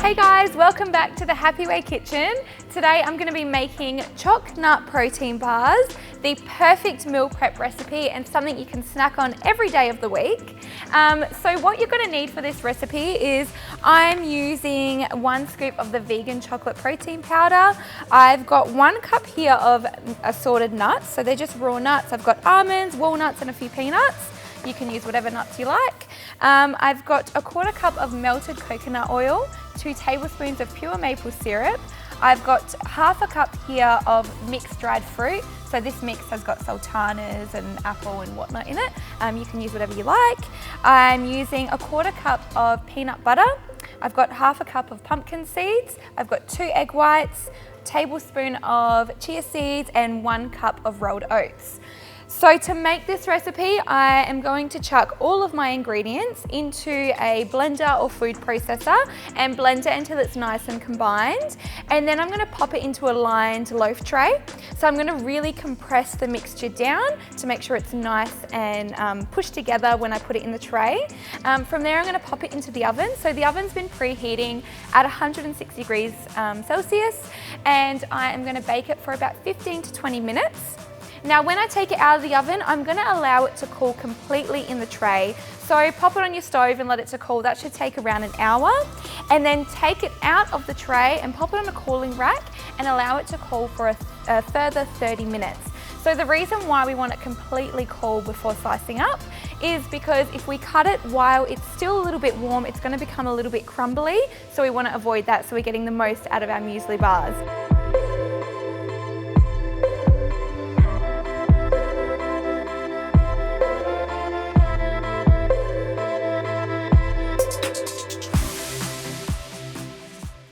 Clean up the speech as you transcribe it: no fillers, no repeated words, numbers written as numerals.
Hey guys, welcome back to the Happy Way Kitchen. Today I'm going to be making choc nut protein bars, the perfect meal prep recipe and something you can snack on every day of the week. So what you're going to need for this recipe is I'm using 1 scoop of the vegan chocolate protein powder. I've got 1 cup here of assorted nuts, so they're just raw nuts. I've got almonds, walnuts and a few peanuts. You can use whatever nuts you like. I've got a 1/4 cup of melted coconut oil, 2 tablespoons of pure maple syrup. I've got 1/2 cup here of mixed dried fruit. So this mix has got sultanas and apple and whatnot in it. You can use whatever you like. I'm using a 1/4 cup of peanut butter. I've got 1/2 cup of pumpkin seeds. I've got 2 egg whites, tablespoon of chia seeds and 1 cup of rolled oats. So to make this recipe, I am going to chuck all of my ingredients into a blender or food processor and blend it until it's nice and combined. And then I'm going to pop it into a lined loaf tray. So I'm going to really compress the mixture down to make sure it's nice and pushed together when I put it in the tray. From there I'm going to pop it into the oven. So the oven's been preheating at 160 degrees Celsius, and I am going to bake it for about 15 to 20 minutes. Now when I take it out of the oven, I'm going to allow it to cool completely in the tray. So pop it on your stove and let it to cool. That should take around an hour. And then take it out of the tray and pop it on a cooling rack and allow it to cool for a further 30 minutes. So the reason why we want it completely cool before slicing up is because if we cut it while it's still a little bit warm, it's going to become a little bit crumbly. So we want to avoid that so we're getting the most out of our muesli bars.